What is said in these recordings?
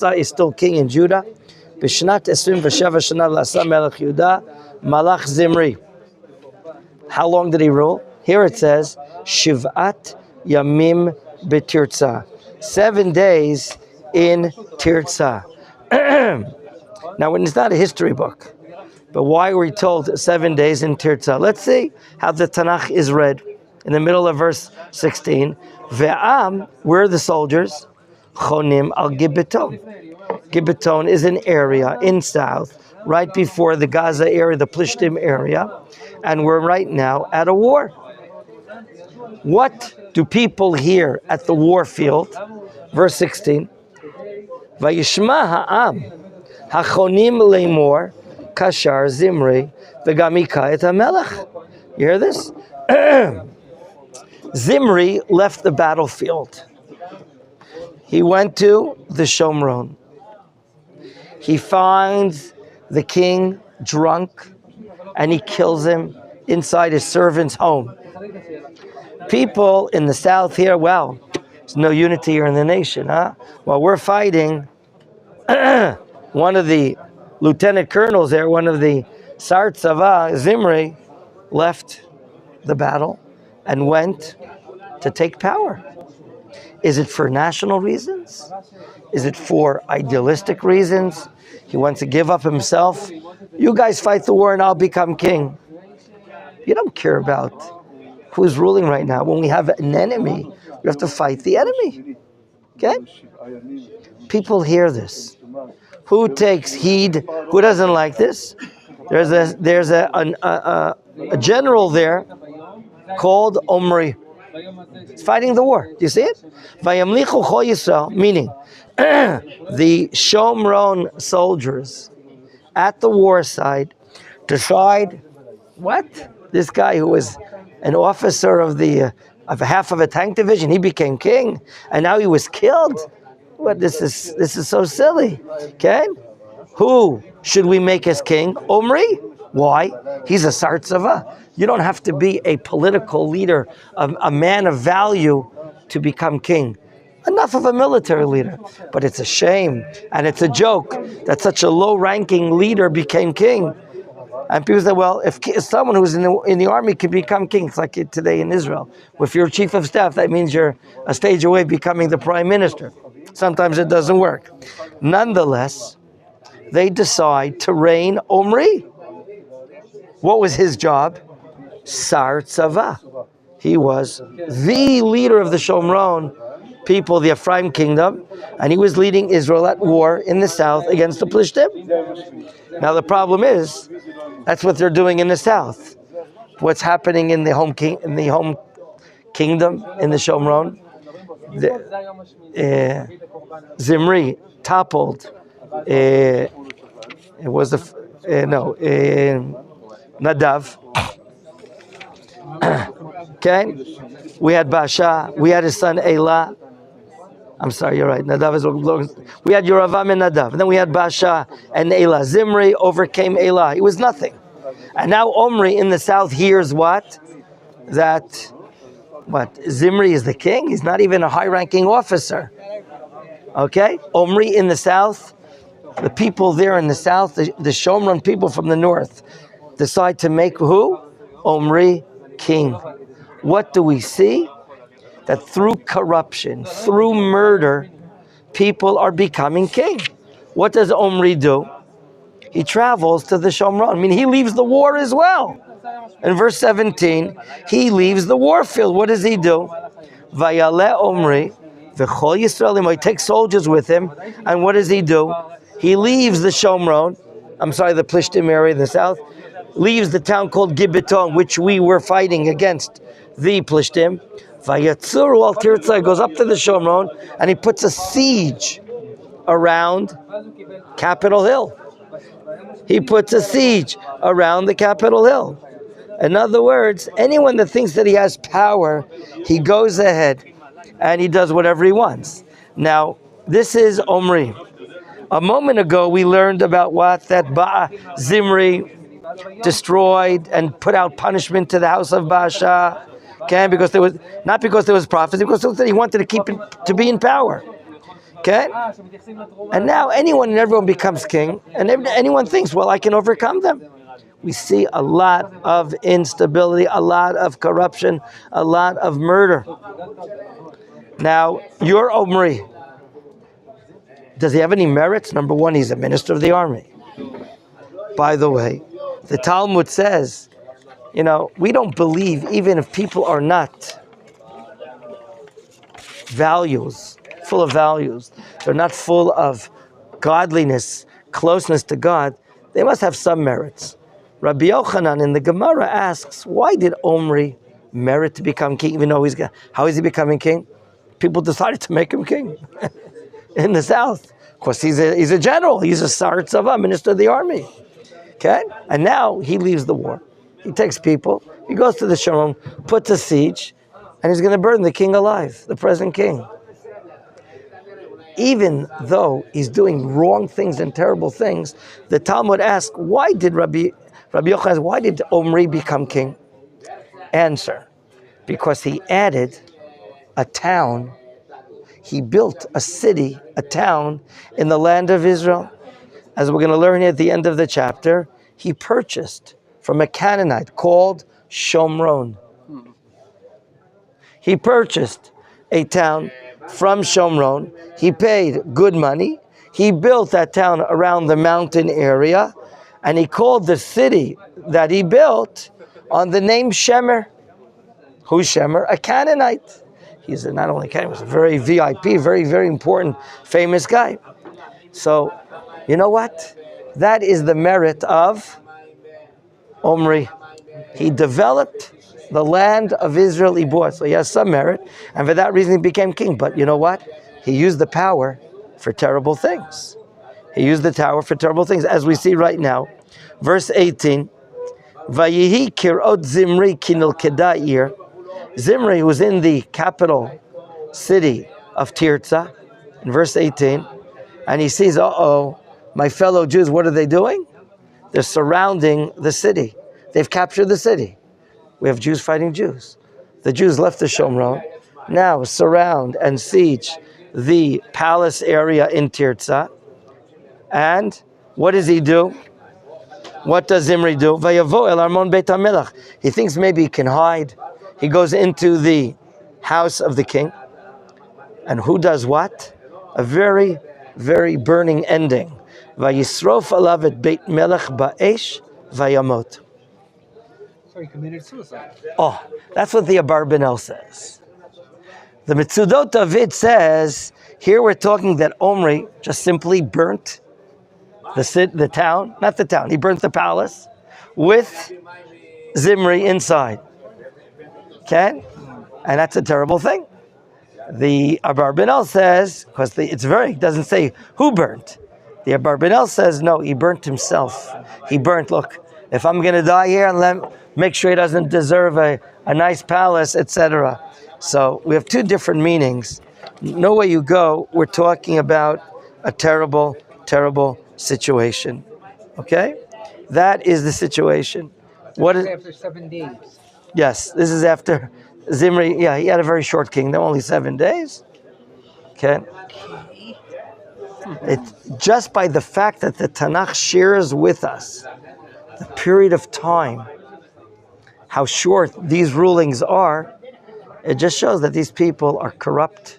is still king in Judah. Bishnat 27 shana l'asa melech Yehuda Malach Zimri. How long did he rule? Here it says Shiv'at Yamim B'Tirza. 7 days in Tirza. Now, it's not a history book, but why were we told 7 days in Tirza? Let's see how the Tanakh is read. In the middle of verse 16, Ve'am, we're the soldiers, Chonim al Gibbeton. Gibbeton is an area in south, right before the Gaza area, the Plishtim area, and we're right now at a war. What do people hear at the war field? Verse 16, Vayishma ha'am hachonim leimor kashar zimri v'gamika et hamelech. You hear this? Zimri left the battlefield. He went to the Shomron. He finds the king drunk and he kills him inside his servant's home. People in the south here, well, there's no unity here in the nation, huh? While we're fighting, one of the lieutenant colonels there, one of the Sar Tzava, Zimri, left the battle and went to take power. Is it for national reasons? Is it for idealistic reasons? He wants to give up himself. You guys fight the war and I'll become king. You don't care about who's ruling right now. When we have an enemy, we have to fight the enemy. Okay? People hear this. Who takes heed? Who doesn't like this? There's a general there called Omri. He's fighting the war. Do you see it? Vayamlichu Chol Yisrael, meaning the Shomron soldiers at the war side decide, what? This guy who was an officer of half of a tank division, he became king, and now he was killed. What? This is so silly. Okay? Who should we make as king? Omri. Why? He's a Sar Tzava. You don't have to be a political leader, a man of value to become king. Enough of a military leader. But it's a shame and it's a joke that such a low-ranking leader became king. And people say, well, if someone who's in the army can become king, it's like today in Israel. If you're chief of staff, that means you're a stage away becoming the prime minister. Sometimes it doesn't work. Nonetheless, they decide to reign Omri. What was his job? Sar Tzava. He was the leader of the Shomron people, the Ephraim kingdom, and he was leading Israel at war in the south against the Plishtim. Now the problem is, that's what they're doing in the south. What's happening in the home kingdom, in the Shomron? Zimri toppled. It was Nadav. Okay, we had Baasha, we had his son Elah. I'm sorry, you're right. Nadav is. We had Yoravam and Nadav, and then we had Baasha and Elah. Zimri overcame Elah. He was nothing, and now Omri in the south hears what? Zimri is the king. He's not even a high-ranking officer. Okay, Omri in the south. The people there in the south, the Shomron people from the north, decide to make who? Omri king. What do we see? That through corruption, through murder, people are becoming king. What does Omri do? He travels to the Shomron. I mean, he leaves the war as well. In verse 17, he leaves the war field. What does he do? Vayale Omri, v'chol Yisraelim. He takes soldiers with him. And what does he do? He leaves the Shomron, the Plishtim area in the south, leaves the town called Gibbeton, which we were fighting against the Plishtim. Vayatzuru al Tirza, goes up to the Shomron, and he puts a siege around Capitol Hill. He puts a siege around the Capitol Hill. In other words, anyone that thinks that he has power, he goes ahead and he does whatever he wants. Now, this is Omri. A moment ago, we learned about what? That Zimri destroyed and put out punishment to the house of Baasha. Okay, not because there was prophecy, because he wanted to be in power. Okay? And now anyone and everyone becomes king, and anyone thinks, well, I can overcome them. We see a lot of instability, a lot of corruption, a lot of murder. Now, you're Omri. Does he have any merits? Number one, he's a minister of the army. By the way, the Talmud says, we don't believe, even if people are not full of values, they're not full of godliness, closeness to God, they must have some merits. Rabbi Yochanan in the Gemara asks, why did Omri merit to become king, even though how is he becoming king? People decided to make him king in the south. Of course, he's a general, he's a Sar Tzava, minister of the army. Okay? And now he leaves the war. He takes people, he goes to the Shomron, puts a siege, and he's going to burn the king alive, the present king. Even though he's doing wrong things and terrible things, the Talmud asks, why did Rabbi Yochanan, why did Omri become king? Answer, because he added a town, he built a city, a town in the land of Israel. As we're going to learn at the end of the chapter, he purchased from a Canaanite called Shomron. He purchased a town from Shomron. He paid good money. He built that town around the mountain area, and he called the city that he built on the name Shemer. Who's Shemer? A Canaanite. He's not only a Canaanite, he was a very VIP, very, very important, famous guy. So, you know what? That is the merit of Omri. He developed the land of Israel he bought. So he has some merit, and for that reason he became king. But you know what? He used the power for terrible things. He used the tower for terrible things, as we see right now. Verse 18, Vayihi kirot Zimri kinil keda'ir. Zimri was in the capital city of Tirzah, in verse 18, and he sees, my fellow Jews, what are they doing? They're surrounding the city. They've captured the city. We have Jews fighting Jews. The Jews left the Shomron, now surround and siege the palace area in Tirzah. And what does he do? What does Zimri do? Vayavo el armon beit hamelach. He thinks maybe he can hide. He goes into the house of the king. And who does what? A very, very burning ending. Vayisrof alav et beit melech ba'esh vayamot. So he committed suicide. Oh, that's what the Abarbanel says. The Mitzudot David says, here we're talking that Omri just simply burnt the town, not the town, he burnt the palace with Zimri inside. Okay? And that's a terrible thing. The Abarbanel says, because it doesn't say who burnt. The Abarbanel says, no, he burnt himself. He burnt, look, if I'm going to die here, and make sure he doesn't deserve a nice palace, etc. So we have two different meanings. No way you go, we're talking about a terrible, terrible situation. Okay? That is the situation. What is after 7 days? Yes, this is after Zimri. Yeah, he had a very short kingdom, only 7 days. Okay? It's just by the fact that the Tanakh shares with us the period of time, how short these rulings are, it just shows that these people are corrupt,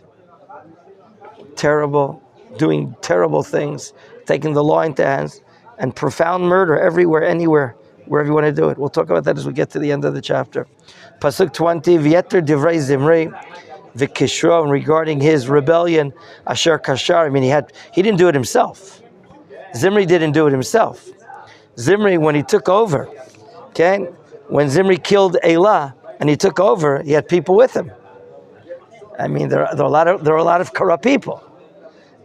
terrible, doing terrible things, taking the law into hands, and profound murder everywhere, anywhere, wherever you want to do it. We'll talk about that as we get to the end of the chapter. Pasuk 20, V'yeter divrei Zimri v'kishro, regarding his rebellion, asher kashar, I mean, he didn't do it himself. Zimri didn't do it himself. Zimri, when he took over, okay, when Zimri killed Elah and he took over, he had people with him. I mean, there are a lot of corrupt people.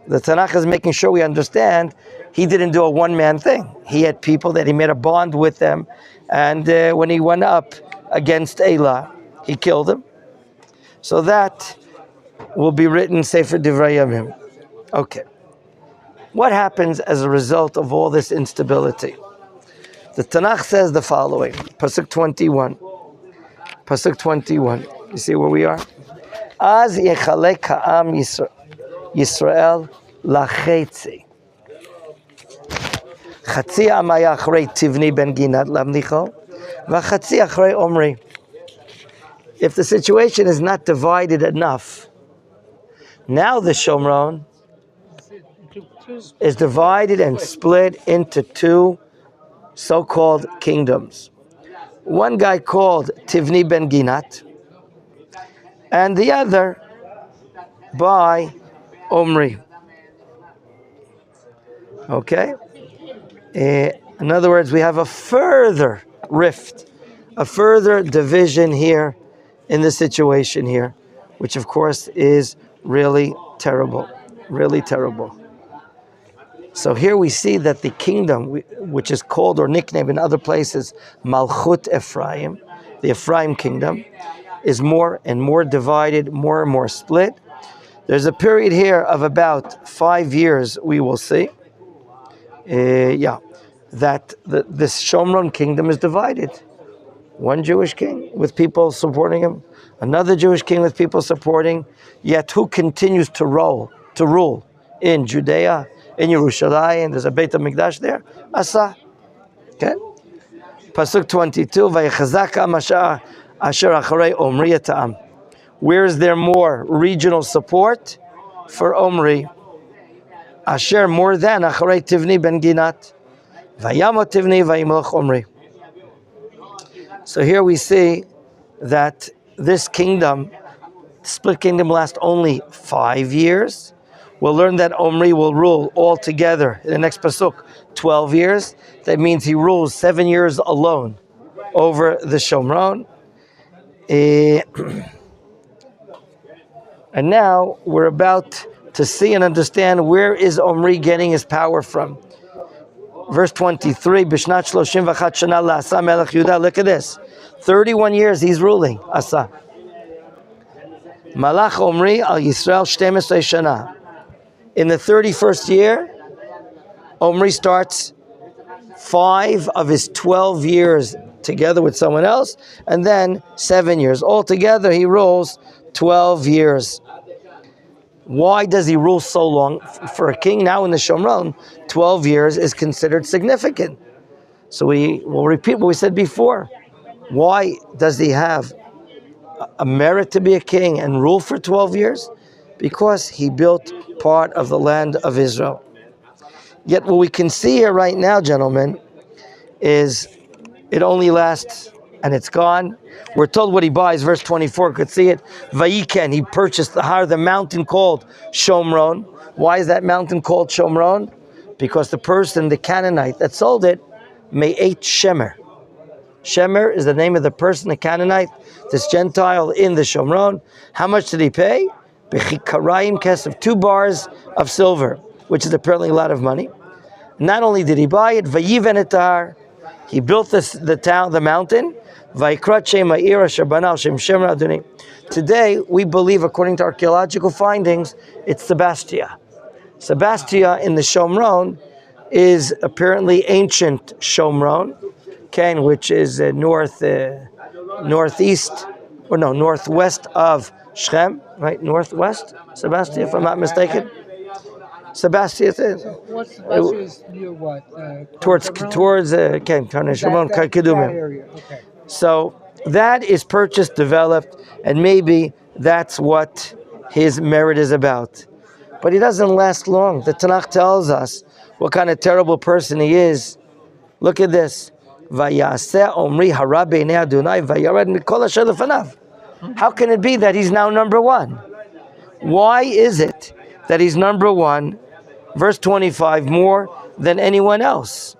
The Tanakh is making sure we understand he didn't do a one-man thing. He had people that he made a bond with them, and when he went up against Elah, he killed him. So that will be written Sefer Divrei Yamim. Okay. What happens as a result of all this instability? The Tanakh says the following, Pasuk 21. Pasuk 21. You see where we are? Az yechalek ha'am Yisrael. Yisrael lachetzi. Chatzi am haya achrei Tivni ben Ginat lamlicho, v'chatzi achrei Omri. If the situation is not divided enough, now the Shomron is divided and split into two so-called kingdoms. One guy called Tivni ben Ginat, and the other by Omri. Okay? In other words, we have a further rift, a further division here in the situation here, which of course is really terrible, really terrible. So here we see that the kingdom, which is called or nicknamed in other places Malchut Ephraim, the Ephraim kingdom, is more and more divided, more and more split. There's a period here of about 5 years, we will see, that this Shomron kingdom is divided. One Jewish king with people supporting him, another Jewish king with people supporting, yet who continues to rule in Judea, in Yerushalayim? There's a Beit HaMikdash there. Asa. Okay? Pasuk 22, Vayechazak am asher acharei Omri et ha'am. Where is there more regional support for Omri? Asher, more than acharei Tivni ben Ginat. Vayamot Tivni vayimloch Omri. So here we see that this kingdom, split kingdom, lasts only 5 years. We'll learn that Omri will rule altogether in the next pasuk 12 years. That means he rules 7 years alone over the Shomron. And now we're about to see and understand where is Omri getting his power from. Verse 23, Bishnat 31 shana la'asa melech Yehuda. Look at this. 31 years he's ruling, Asa. Malach Omri al Yisrael 12 shana. In the 31st year, Omri starts 5 of his 12 years together with someone else, and then 7 years. Altogether, he rules 12 years. Why does he rule so long? For a king now in the Shomron, 12 years is considered significant. So we will repeat what we said before. Why does he have a merit to be a king and rule for 12 years? Because he built part of the land of Israel. Yet what we can see here right now, gentlemen, is it only lasts and it's gone. We're told what he buys, verse 24, could see it. Vayiken, he purchased the mountain called Shomron. Why is that mountain called Shomron? Because the person, the Canaanite that sold it, ate Shemer. Shemer is the name of the person, the Canaanite, this Gentile in the Shomron. How much did he pay? Bechikaraim kesef, 2 bars of silver, which is apparently a lot of money. Not only did he buy it, vayiven etar, he built the town, the mountain. Today, we believe, according to archaeological findings, it's Sebastia. Sebastia in the Shomron is apparently ancient Shomron, which is northwest of Shechem, right? Northwest, Sebastia, if I'm not mistaken. Sebastia is. Sebastia is near what? Towards Shomron, Kedumim. Okay. So that is purchased, developed, and maybe that's what his merit is about. But he doesn't last long. The Tanakh tells us what kind of terrible person he is. Look at this. Vayaseh Omri hara b'nei Adonai vayared mikol asher lefanav. How can it be that he's now number one? Why is it that he's number one, verse 25, more than anyone else?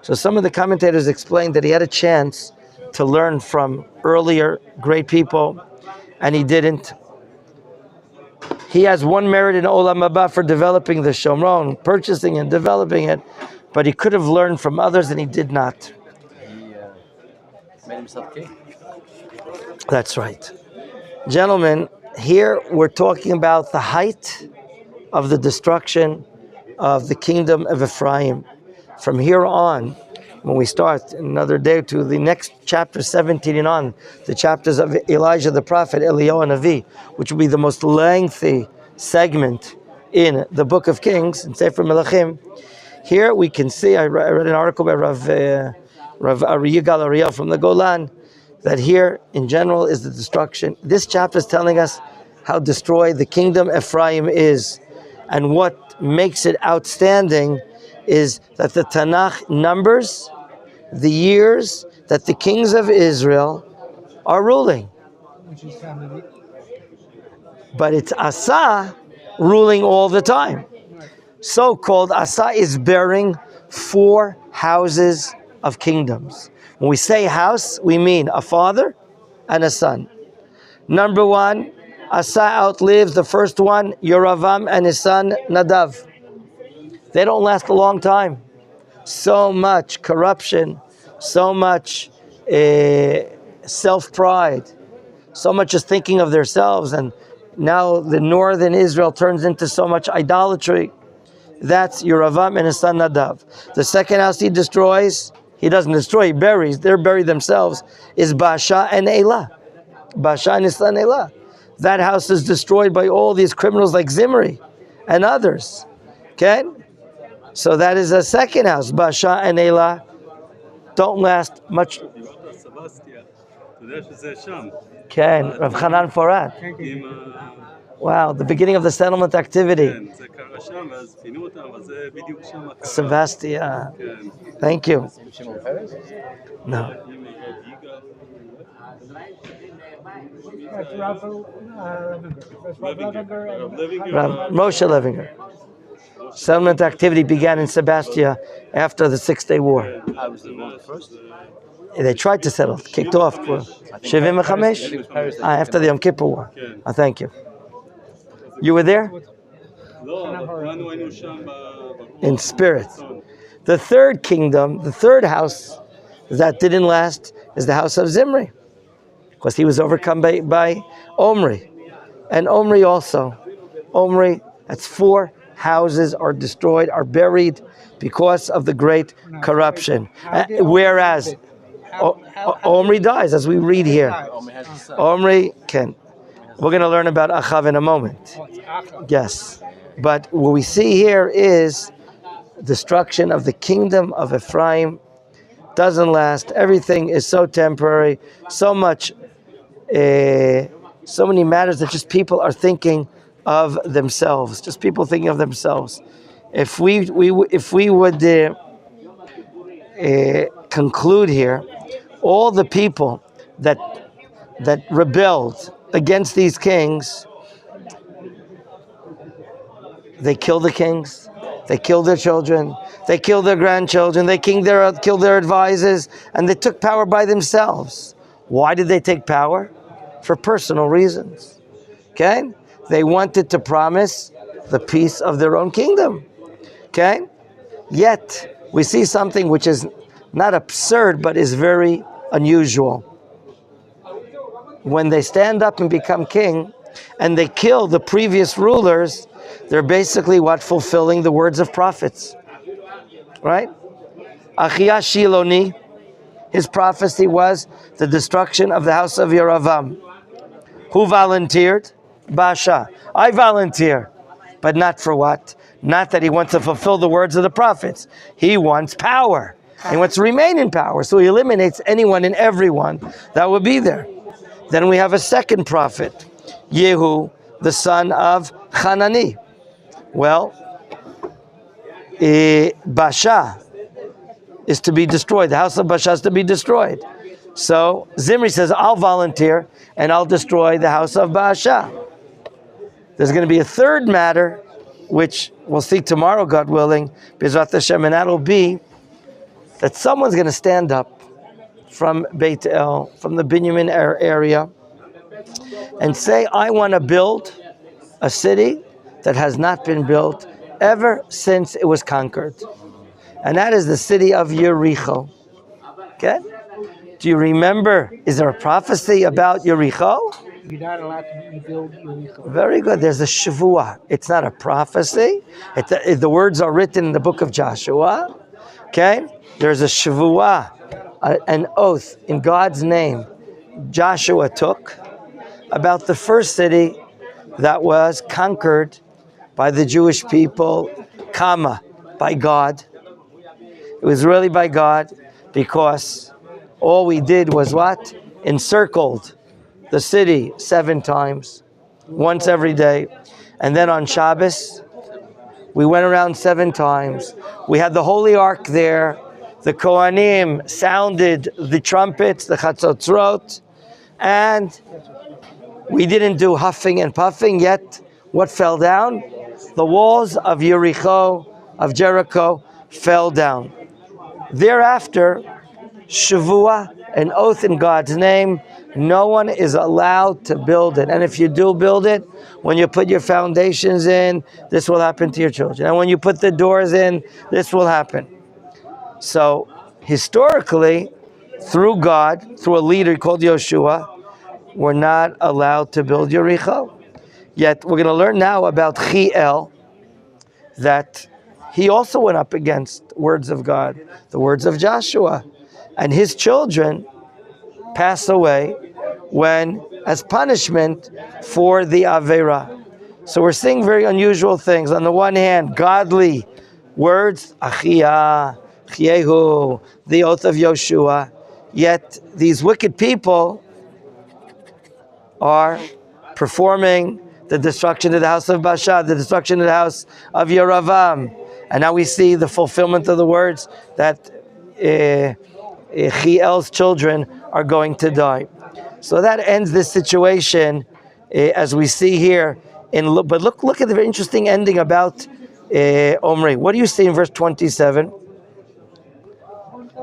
So some of the commentators explained that he had a chance to learn from earlier great people, and he didn't. He has one merit in Olam Haba for developing the Shomron, purchasing and developing it, but he could have learned from others, and he did not. He made himself king. That's right. Gentlemen, here we're talking about the height of the destruction of the kingdom of Ephraim. From here on, when we start another day or two, the next chapter 17 and on, the chapters of Elijah the prophet, Eliyahu and Navi, which will be the most lengthy segment in the Book of Kings, in Sefer Melachim, here we can see, I read an article by Rav Yigal Ariel from the Golan, that here in general is the destruction. This chapter is telling us how destroyed the kingdom Ephraim is. And what makes it outstanding is that the Tanakh numbers the years that the kings of Israel are ruling. Which is how many? But it's Asa ruling all the time. So-called Asa is bearing 4 houses of kingdoms. When we say house, we mean a father and a son. Number 1, Asa outlives the first one, Yoravam, and his son Nadav. They don't last a long time. So much corruption, so much self-pride, so much just thinking of themselves, and now the northern Israel turns into so much idolatry. That's Yoravam and his son Nadav. The second house he destroys, he doesn't destroy, he buries, they're buried themselves, is Baasha and Elah. Baasha and his son Elah. That house is destroyed by all these criminals like Zimri and others. Okay? So that is a second house. Baasha and Elah don't last much. Ken, Rav Hanan Farad. Wow, the beginning of the settlement activity. Sebastian. Thank you. No. That's Rav Moshe Levinger. Settlement activity began in Sebastia after the 6-day war. They tried to settle, kicked off for Shevim Mechamesh after the Yom Kippur War. Thank you. You were there? In spirit. The third kingdom, the third house that didn't last is the house of Zimri, because he was overcome by Omri. And Omri also. Omri, that's 4 houses are destroyed, are buried because of the great corruption. Whereas Omri dies, as we read here. Omri can. We're going to learn about Achav in a moment. Yes. But what we see here is destruction of the kingdom of Ephraim. Doesn't last. Everything is so temporary. So much, so many matters that just people are thinking of themselves. Just people thinking of themselves. If we would conclude here, all the people that rebelled against these kings, they killed the kings, they killed their children, they killed their grandchildren, they killed their advisors, and they took power by themselves. Why did they take power? For personal reasons. Okay? They wanted to promise the peace of their own kingdom. Okay? Yet, we see something which is not absurd, but is very unusual. When they stand up and become king, and they kill the previous rulers, they're basically fulfilling the words of prophets. Right? Achia Shiloni, his prophecy was the destruction of the house of Yoravam. Who volunteered? Baasha. I volunteer. But not for what? Not that he wants to fulfill the words of the prophets. He wants power. He wants to remain in power. So he eliminates anyone and everyone that would be there. Then we have a second prophet, Yehu, the son of Hanani. Well, Baasha is to be destroyed. The house of Baasha is to be destroyed. So Zimri says, I'll volunteer and I'll destroy the house of Baasha. There's going to be a third matter, which we'll see tomorrow, God willing, Bezrat Hashem, and that'll be that someone's going to stand up from Beit El, from the Binyamin area, and say, I want to build a city that has not been built ever since it was conquered. And that is the city of Yericho. Okay? Do you remember, is there a prophecy about Yericho? You're not allowed to rebuild Yericho. Very good. There's a Shavua. It's not a prophecy. The words are written in the book of Joshua. Okay? There's a Shavua, an oath in God's name Joshua took about the first city that was conquered by the Jewish people, Kama, by God. It was really by God, because all we did was what? Encircled the city 7 times, once every day. And then on Shabbos, we went around 7 times. We had the Holy Ark there. The Kohanim sounded the trumpets, the Chatzotzrot, and we didn't do huffing and puffing, yet what fell down? The walls of Jericho, fell down. Thereafter, Shavua, an oath in God's name, no one is allowed to build it. And if you do build it, when you put your foundations in, this will happen to your children. And when you put the doors in, this will happen. So, historically, through God, through a leader called Yoshua, we're not allowed to build Yericho. Yet, we're going to learn now about Chiel, that he also went up against words of God, the words of Joshua. And his children passed away when, as punishment for the Avera. So we're seeing very unusual things. On the one hand, godly words, Achia, Chiehu, the oath of Yoshua. Yet these wicked people are performing the destruction of the house of Baasha, the destruction of the house of Yeravam. And now we see the fulfillment of the words that Chiel's children are going to die. So that ends this situation, as we see here. But look at the very interesting ending about Omri. What do you see in verse 27?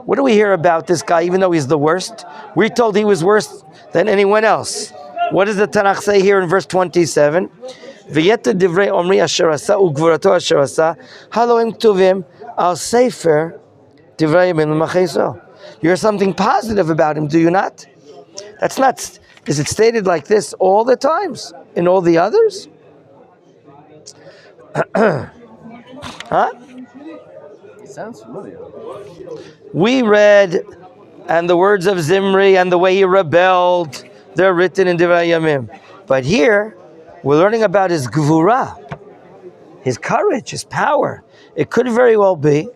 What do we hear about this guy, even though he's the worst? We're told he was worse than anyone else. What does the Tanakh say here in verse 27? V'yeta divrei Omri asher asa u'gvurato asher asa halo im ktuvim al Sefer divrei min l'macheso. You hear something positive about him, do you not? That's not. Is it stated like this all the times in all the others? Huh? It sounds familiar. We read, and the words of Zimri and the way he rebelled, they're written in Divrei Yamim. But here, we're learning about his gvura, his courage, his power. It could very well be,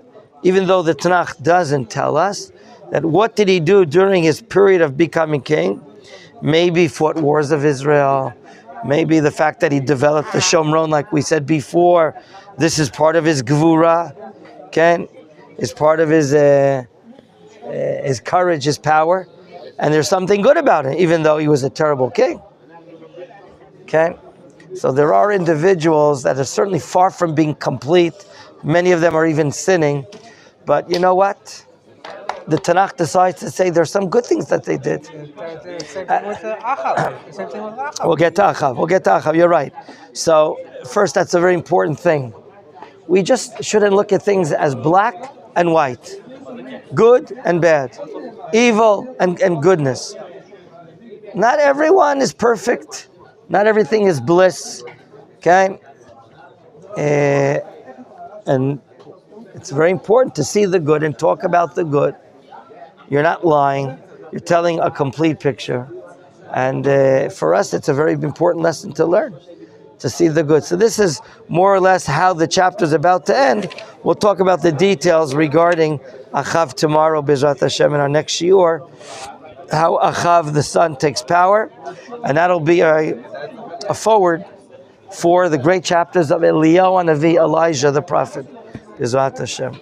even though the Tanakh doesn't tell us, that what did he do during his period of becoming king? Maybe fought wars of Israel. Maybe the fact that he developed the Shomron, like we said before, this is part of his gvura, okay? Is part of his courage, his power. And there's something good about it, even though he was a terrible king. Okay? So there are individuals that are certainly far from being complete. Many of them are even sinning. But you know what? The Tanakh decides to say there's some good things that they did. Same thing with Achav. Same thing with Achav. We'll get to Achav. You're right. So first, that's a very important thing. We just shouldn't look at things as black and white, good and bad, evil and goodness. Not everyone is perfect. Not everything is bliss. Okay? And it's very important to see the good and talk about the good. You're not lying. You're telling a complete picture. And for us, it's a very important lesson to learn, to see the good. So this is more or less how the chapter is about to end. We'll talk about the details regarding Achav tomorrow, B'ezrat Hashem, in our next shiur, how Achav, the son, takes power. And that'll be a forward for the great chapters of Eliyahu Hanavi, Elijah the prophet, B'ezrat Hashem.